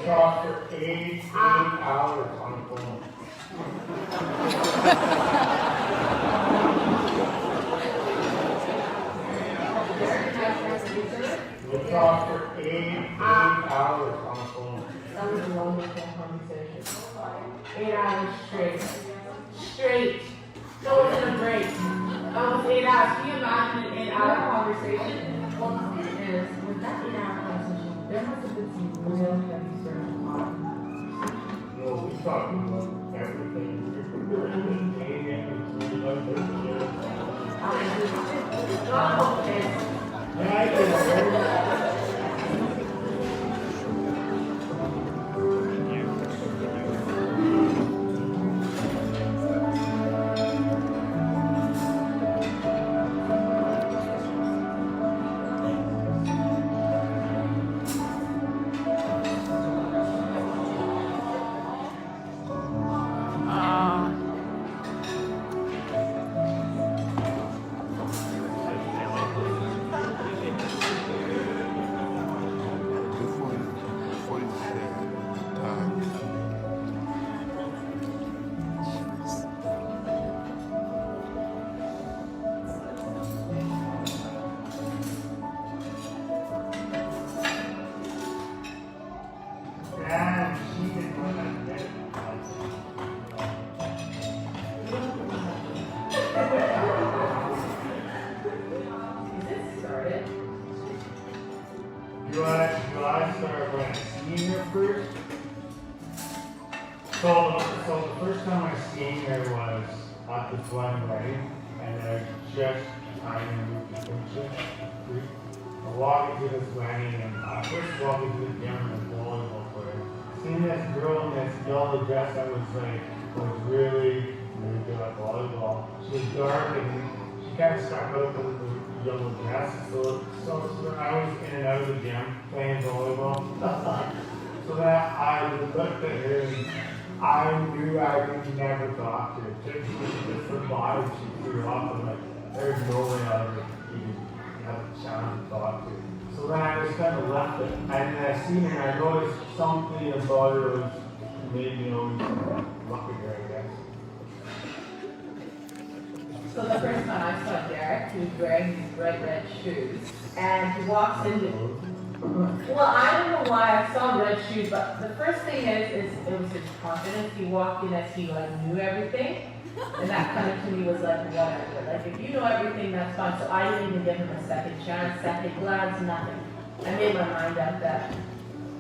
Talk for 8 hours on the phone. We talk for 8 hours on the phone. That was a wonderful conversation. 8 hours straight. Straight. So it wasn't a break. That was 8 hours. Can you imagine an 8-hour conversation? Well, the thing is, with that 8-hour conversation, there must have been some real heavy stuff. No, we talk about everything. We're in the game and we love this shit. Yeah, I get it. Do I start when I'm seeing her first? So the first time I seen her was at this one wedding, and I just trying to move the picture. I walked into this wedding, and I first walked into the gym and volleyball player. Seeing this girl in this yellow dress that was really good at volleyball. She was dark and she kind of stuck out with the yellow dress. So I was in and out of the gym playing volleyball. So that I looked at her and I knew I could never talk to her. Just the vibe she threw off, and like, there's no way I would even have a chance to talk to her. So then I just kind of left it. And then I seen her and I noticed something about her was made me always look at her, I guess. So the first time I saw Derek, he was wearing these bright red shoes, and he walks into. Well, I don't know why I saw red shoes, but the first thing is it was his confidence. He walked in as he knew everything, and that kind of to me was like whatever. Like if you know everything, that's fine. So I didn't even give him a second chance, second glance, nothing. I made my mind up that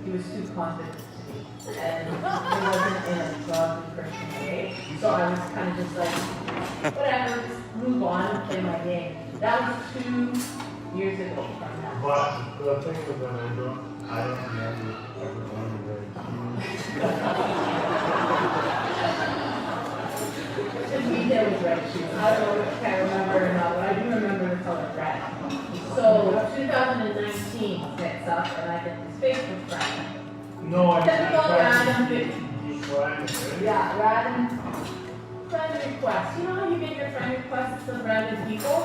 he was too confident to me, and he wasn't in a godly Christian way. So I was kind of just like, whatever, just move on and play my game. That was 2 years ago from now. But the thing is that I don't remember ever going to wear shoes. To me, there was red shoes. I don't know if I remember or not, but I do remember the color red. So 2019 picks up, and I get this Facebook friend. No, I Typical random yeah, random friend request. You know how you get your friend requests from random people?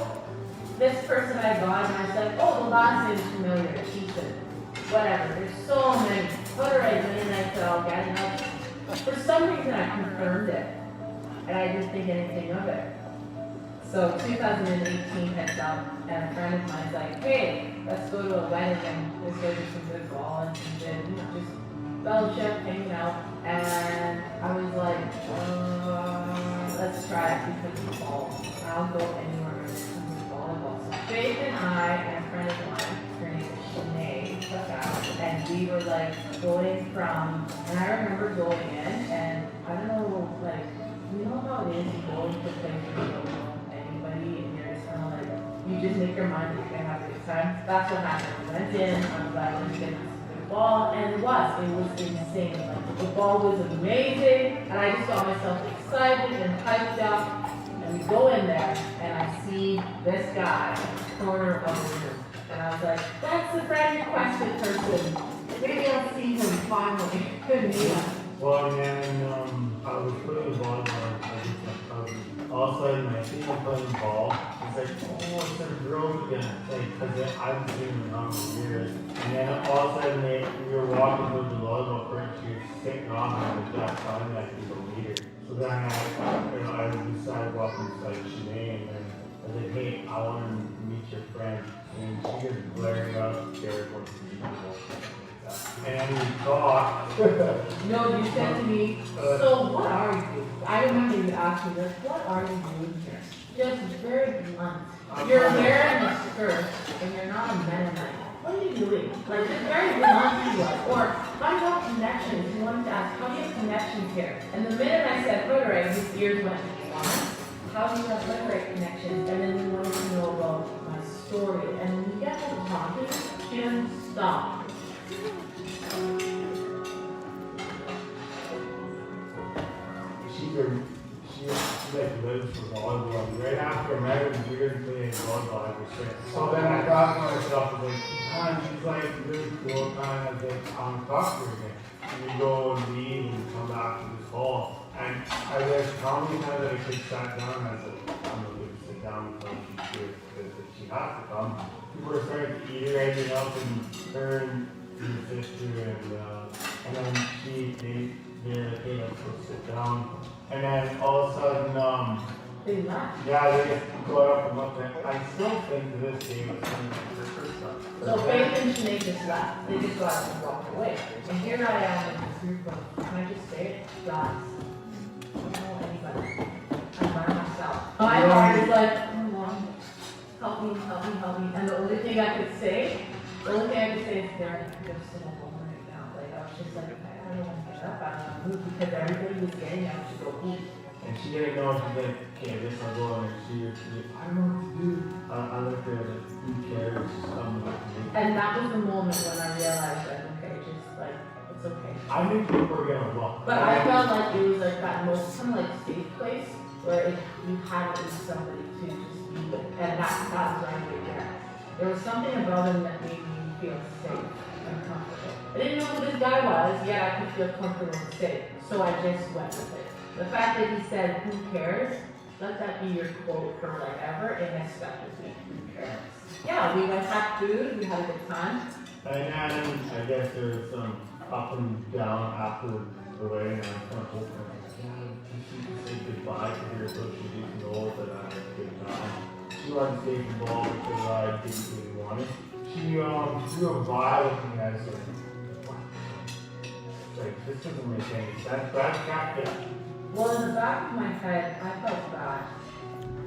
This person I got, and I was like, oh, the last name is familiar, Thiessen. Whatever, there's so many. Put her right in, and I said, I'll get it. For some reason, I confirmed it, and I didn't think anything of it. So 2018 heads up, and a friend of mine's like, hey, let's go to a wedding, and let's go do some good ball, and some good, just fellowship, hanging out. And I was like, let's try it because it's fall. I'll go anywhere with volleyball. So Faith and I and a friend of mine, her name is Sinead, took out, and we were like going from, and I remember going in, and I don't know, like, you know how it is, you go into places you don't know anybody, and you're just kind of like, you just make your mind that you're gonna have to time. That's what happened. We went in, I'm glad I was getting the ball, and it was insane. Like, the ball was amazing, and I just got myself excited and hyped up, and we go in there, and I see this guy in the corner of the room, and I was like, that's the friend requested person. Maybe I'll see him finally. Couldn't meet him. Well, and then I was putting the ball down, I just like, all of a sudden I see him playing the ball. It's like, oh, it's a girl again. Like, because I've seen him for years. And then all of a sudden we were walking through the volleyball court, she was sitting on me with that telling me I could go meet her. So then I decided to walk beside Sinead, and then I said, hey, I want to meet your friend. And she was glaring up, scared what to do. And we talked. No, you said to me, so what are you? I remember you asked me this, what are you doing here? Just very blunt. You're wearing a skirt and you're not a Mennonite. What are you doing? Like, just very blunt you are. Or, how do you have connections? You wanted to ask, how do you have connections here? And the minute I said literary, his ears went, what? How do you have literary connections? And then we wanted to know about my story. And when you get to talking, she doesn't stop. She like lives for volleyball. Right after I met her, we didn't play volleyball ever since. So then I thought to myself, like, she's like really cool, kind of like on top of her again. And we go and leave and come back to this hall. And I was telling her that I could sat down, I said, I'm gonna leave, sit down until she has to come. People were starting to eat her, everything else, and her and the sister, and then they came up to sit down. And then all of a sudden, They left. yeah, they just got up and looked at. I still think to this day it was some of the first stuff. So Faith and Sinead just left. They just got up and walked away. And here I am in this group of, can I just say it? Guys. I don't know anybody. I'm by myself. My heart is like, help me, help me, help me. And the only thing I could say is they're just in a home right now. Like, I was just like, I don't want to get up, I don't want to move, because everybody was getting out to go eat. And she didn't know, she's like, okay, this I'll go on. And she I don't know what to do. I looked at her like, who cares? She's coming with me. And that was the moment when I realized that, okay, just like, it's okay. I knew people were gonna look. But I felt like it was like that most kind of like safe place where if you had at least somebody to just be with, and that was right there. There was something about him that made me feel safe and comfortable. I didn't know who this guy was, yet I could feel comfortable and safe. So I just went with it. The fact that he said, who cares? Let that be your quote for like ever, and it stuck with me. Who cares? Yeah, we went had food, we had a good time. And then I guess there was some up and down after the wedding, and I was kind of hoping, like, yeah, she could say goodbye to her so she didn't know that I had a good time. She wanted to stay involved because I didn't really want it. She threw a vial at me, and I was like, what? Like, this doesn't make any sense. But I got it. Well, in the back of my head, I felt bad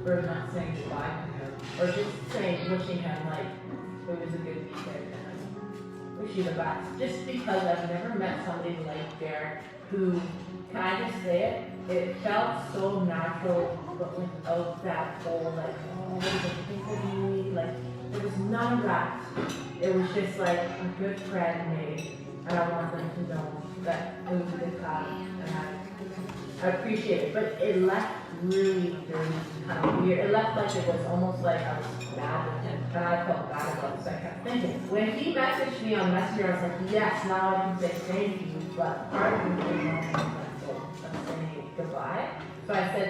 for not saying goodbye to him, or just saying, wishing him like it was a good weekend and wish you the best. Just because I've never met somebody like Derek who, can I just say it? It felt so natural, but without that whole like, oh, what do you think of me? Like, there was none of that. It was just like a good friend made, and I want them to know that it was a good time, and I appreciate it, but it left really dirty, kind of weird. It left like it was almost like I was mad with him, and I felt bad about it, so I kept thinking. When he messaged me on Messenger, I was like, yes, now I can say thank you, but part of me didn't know I'm saying goodbye. So I said,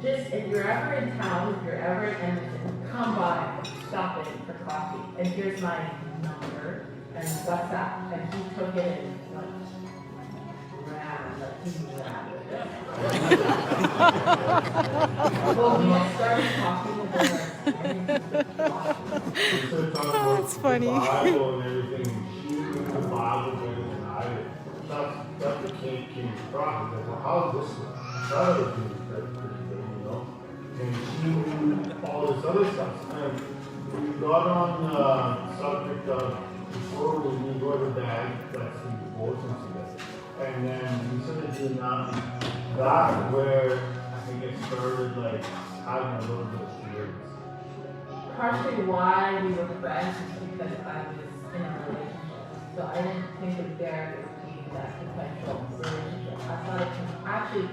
just if you're ever in town, if you're ever in Edmonton, come by, stop it for coffee, and here's my number, and WhatsApp, and he took it and like, ran, like he ran with it. Well, we had started talking about That's funny. The Bible and everything, and she knew the Bible better than I did. That became across. I was like, well, how is this work? I thought I was doing pretty good, you know? And she knew all this other stuff. And we got on the subject of before we go to bed, that's the devotions together. And then we started doing that. That's where I think it started like having a little bit of feelings. partially why we were friends is because I was in a relationship. So I didn't think of Derek as being that potential relationship. I thought of him, actually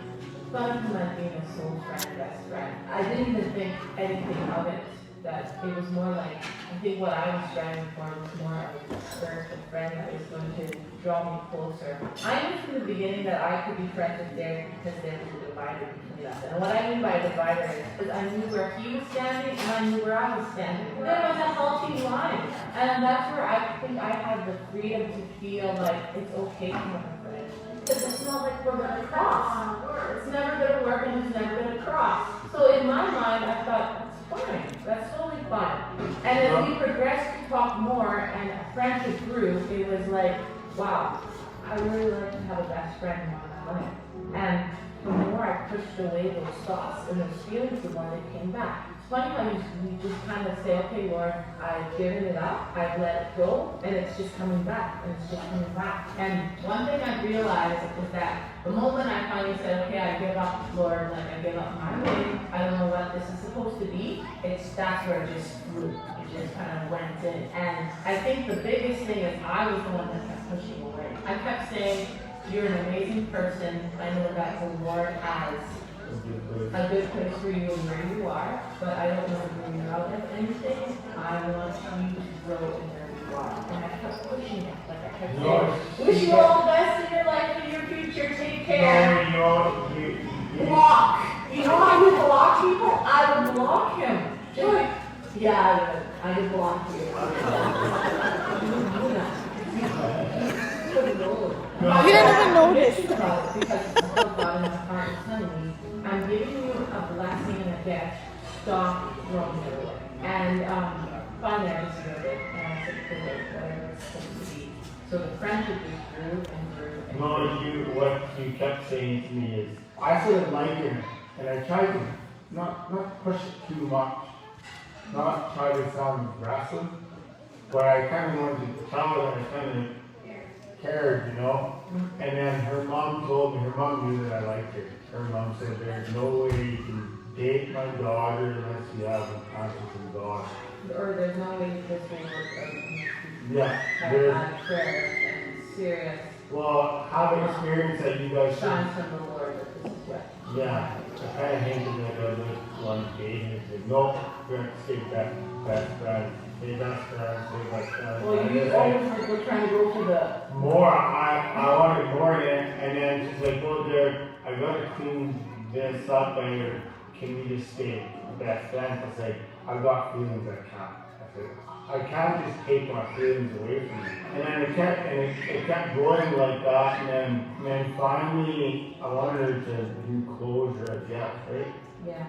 thought of him as being a soul friend, best friend. I didn't even think anything of it, that it was more like, I think what I was striving for was more of a spiritual friend that was going to draw me closer. I knew from the beginning that I could be friends with Derek because there was a divider between us. And what I mean by a divider is I knew where he was standing and I knew where I was standing. There was a healthy line. And that's where I think I had the freedom to feel like it's okay to have a friend. Because it's not like we're going to cross. It's never going to work and it's never going to cross. So in my mind, I thought, fine, that's totally fine. And as we progressed to talk more and a friendship grew, it was like, wow, I really like to have a best friend in my life. And the more I pushed away those thoughts and those feelings, the more they came back. It's funny how you just kind of say, okay, Lord, I've given it up, I've let it go, and it's just coming back, and it's just coming back. And one thing I realized is that the moment I finally said, okay, I give up, Lord, like I give up my way, I don't know what this is supposed to be, that's where it just flew. It just kind of went in. And I think the biggest thing is I was the one that kept pushing away. I kept saying, you're an amazing person. I know that the Lord has a good place for you and where you are, but I don't want to bring you out of anything. I want you to grow in where you are. And I kept pushing it. Like I kept saying, wish you all the best in your life and your future. Take care. Block. You know how you block people? I would block him. Yeah, I would block you. You didn't even notice. Because God in my heart is telling me, I'm giving you a blessing and a gift. Stop throwing it away. And finally I just wrote it and I said, whatever it's supposed to be. So the friendship just grew and grew and grew. What you kept saying to me is, I started liking it, and I tried to not push it too much, not try to sound aggressive, but I kind of wanted to tell her that I kind of cared, you know? And then her mom told me, her mom knew that I liked her. Her mom said, there's no way you can date my daughter unless you have a conscience of God. Or there's no way this will work out. Yeah. Have prayer and serious. Well, have an experience that you guys should. Signs from the Lord that this is what. Yeah. I kind of hinted at the one day and said, no, we're going to stay best friends. Stay best friends, stay best friends. Well, you always were trying to go for the more. I wanted more, and then she's like, well, there, I got to clean this up, and can we just stay best friends? I said, I've got feelings I can't. I said, I can't just take my feelings away from you. And then it kept going like that, and then finally I wanted her to do closure at death, right? yeah.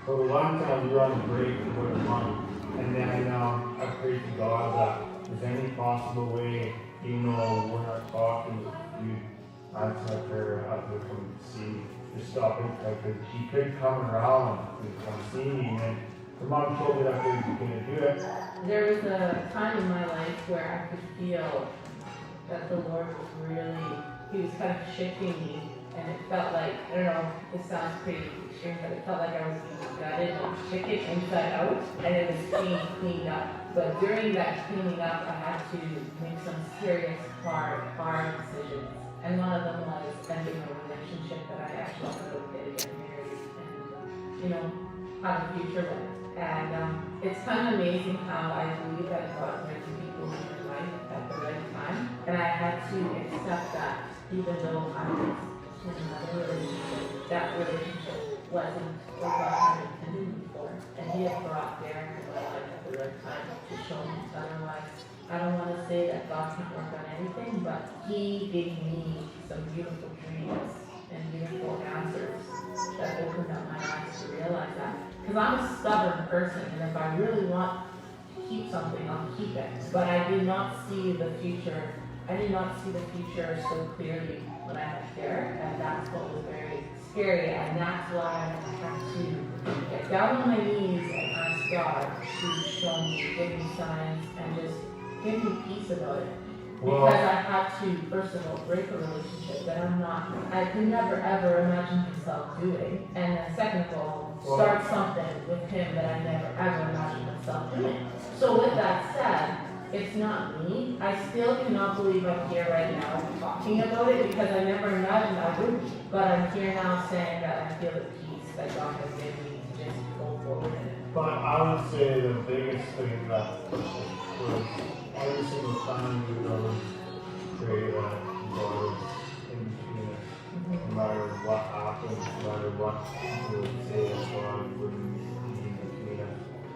So the one time we were on a break for a month, and then I prayed to God that if there's any possible way, even though we're not talking, you answer her, I'd come and see, just stop it, because she could come around and come see me, and then her mom told me that we were going to do it. There was a time in my life where I could feel that the Lord was really, He was kind of shifting me, and it felt like, I don't know, it sounds pretty extreme, but it felt like I was being gutted, chicken inside out, and it was being cleaned up. But during that cleaning up, I had to make some serious, hard decisions. And one of them was ending a relationship that I actually thought would get married and, you know, have a future with. And it's kind of amazing how I believe that God brings people in your life at the right time. And I had to accept that, even though I was in another relationship, that relationship wasn't what God had intended me for. And He had brought Darren in my life at the right time to show me otherwise. I don't want to say that God can't work on anything, but He gave me some beautiful dreams and beautiful answers that opened up my eyes to realize that. Because I'm a stubborn person, and if I really want to keep something, I'll keep it. But I did not see the future. I did not see the future so clearly when I was there, and that's what was very scary. And that's why I had to get down on my knees and ask God to show me, give me signs, and just give me peace about it. Because I had to, first of all, break a relationship that I could never ever imagine myself doing. And then second of all, start something with him that I never ever imagined myself doing. So with that said, it's not me. I still cannot believe I'm here right now talking about it because I never imagined I would. But I'm here now saying that I feel at peace that God has given me to just go forward in it. But I would say the biggest thing that pushed it was every single time we ever prayed that God was in between us. No matter what happened, no matter what people would say, God wouldn't be in between us.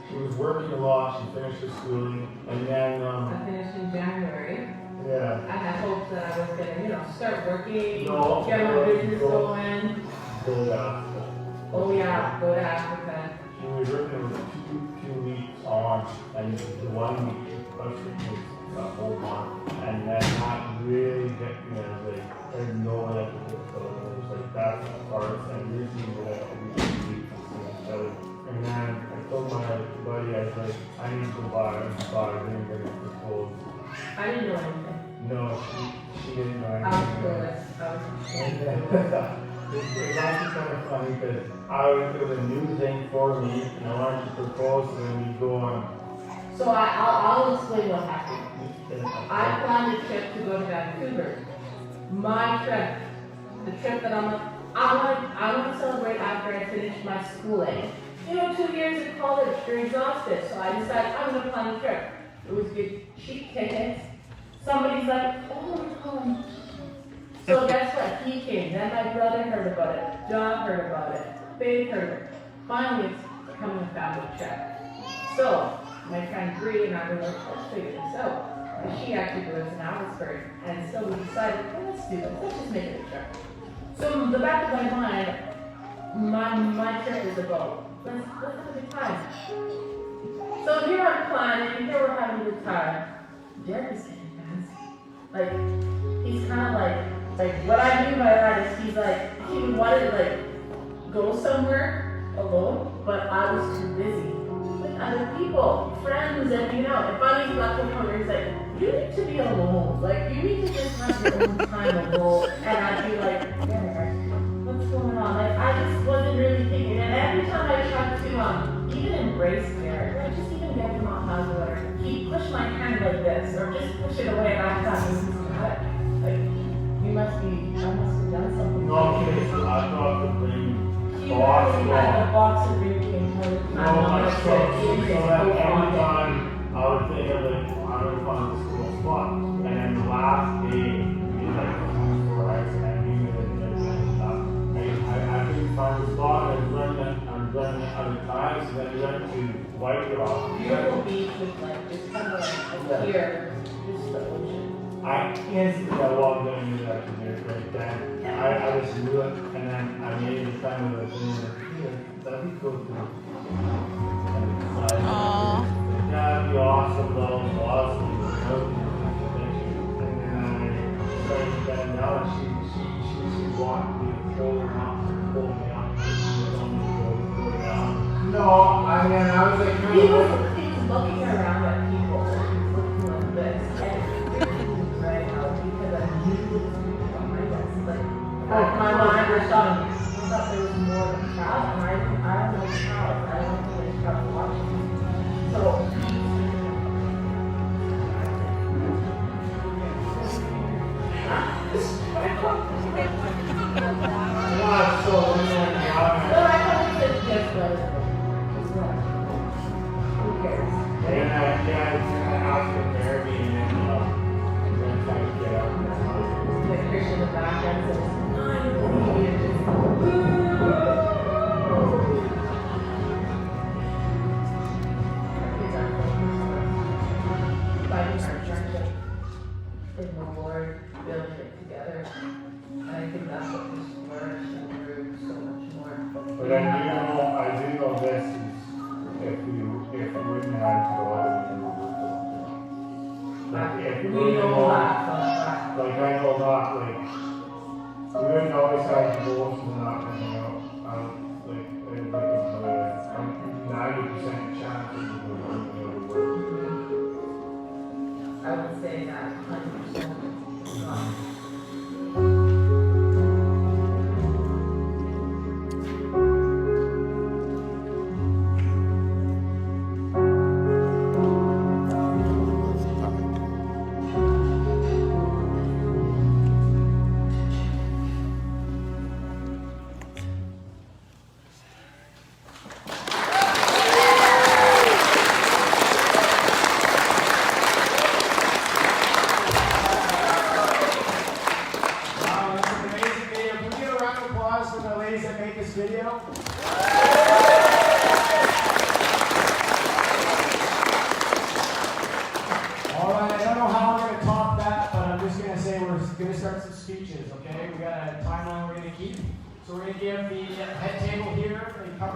She was working a lot, she finished her schooling, and then I finished in January. yeah. I had hopes that I was gonna, start working, No, get my business go. going. Go to Africa. Oh yeah, go to Africa. She was working with two weeks on, and the 1 week she pushed it was a whole month, and then that really hit me as like, there's no way I could do it. So it was like, that's the part, and usually what I every 2 weeks is doing. So, and then I told my buddy, I was like, I need to buy a ring for clothes. I didn't know anything. No, she didn't know I was anything. clueless. I was And then, it's actually kind of funny because it was a new thing for me, and I wanted to propose, and then we go on. So I'll explain what happened. I planned a trip to go to Vancouver. My trip, the trip that I want to celebrate after I finish my schooling. 2 years in college, you're exhausted. So I decided I'm going to plan a trip. It was good, cheap tickets. Somebody's like, oh, we're coming. So guess what? He came. Then my brother heard about it. John heard about it. Faith heard it. Finally, it's becoming a family trip. So my friend Bree and I were like, let's figure this out. And she actually lives in Abbotsford. And so we decided, well, let's do this. Let's just make it a trip. So in the back of my mind, my trip is about, let's have a good time. So here I'm planning, here we're having a good time. Derek is getting fancy. Like, he's kind of like what I mean by that is he wanted to go somewhere alone, but I was too busy with other people, friends, and if I left him home, he's like, you need to be alone. Like, you need to just have your own time alone. And I'd be like, Derek, what's going on? Like, I just wasn't really thinking. And every time I tried to even embrace Derek, like just even get him on hug or he pushed my hand like this, or just push it away, and I thought, like, I must have done something. No, because I thought the thing He already had the box of green came for the time. so that every time I would think of like, I'm gonna find this cool spot. And then the last day, we like, surprise, and we did it and stuff. I couldn't find the spot, and I'm running out of time, so then we went to White Rock. Beautiful beach with just kind of here, just the ocean. I instantly I walked in and knew that to do it right then. I just knew it, and then I made the kind of the thing that, that'd be cool too. Aww. That'd be awesome, though. Awesome. And then I started to bend down, and she walked me, pulled me up, go down. No, I mean, I was like, He was looking around at people, and he was looking like this, and right out because I knew it was on my desk. Like my mind was telling me, I thought there was more of a crowd, and I don't know the crowd. I don't know the crowd watching. So. yeah, so when No, I thought it was just like, who cares? and I asked him to marry me, and then trying to get out of the house. The Christian in the back end says, fighting our friendship in the Lord, building it together. And I think that's what this flourished and grew so much more. But I do know this is if we wouldn't have God, like if we We wouldn't know have, that from that. like I know not like we wouldn't always have goals and not hanging out. Like I'm 90% chance that we would work. I would say that 100%.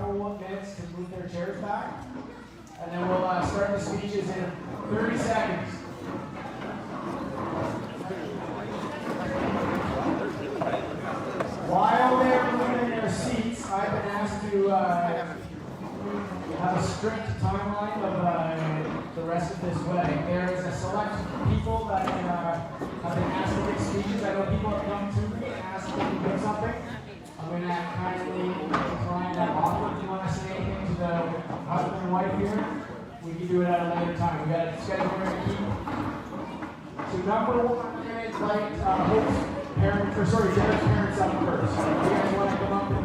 couple of minutes to move their chairs back. And then we'll start the speeches in 30 seconds. While they're moving their seats, I've been asked to have a strict timeline of the rest of this wedding. There is a select people that have been asked to give speeches. I know people have come to me and asked them to give something. I'm going to kindly decline that offer. If you want to say anything to the husband and wife here, we can do it at a later time. We got a schedule we're going to keep. So number one, I'm going to invite Hope's parents, or sorry, Jared's parents up first. You guys want to come up and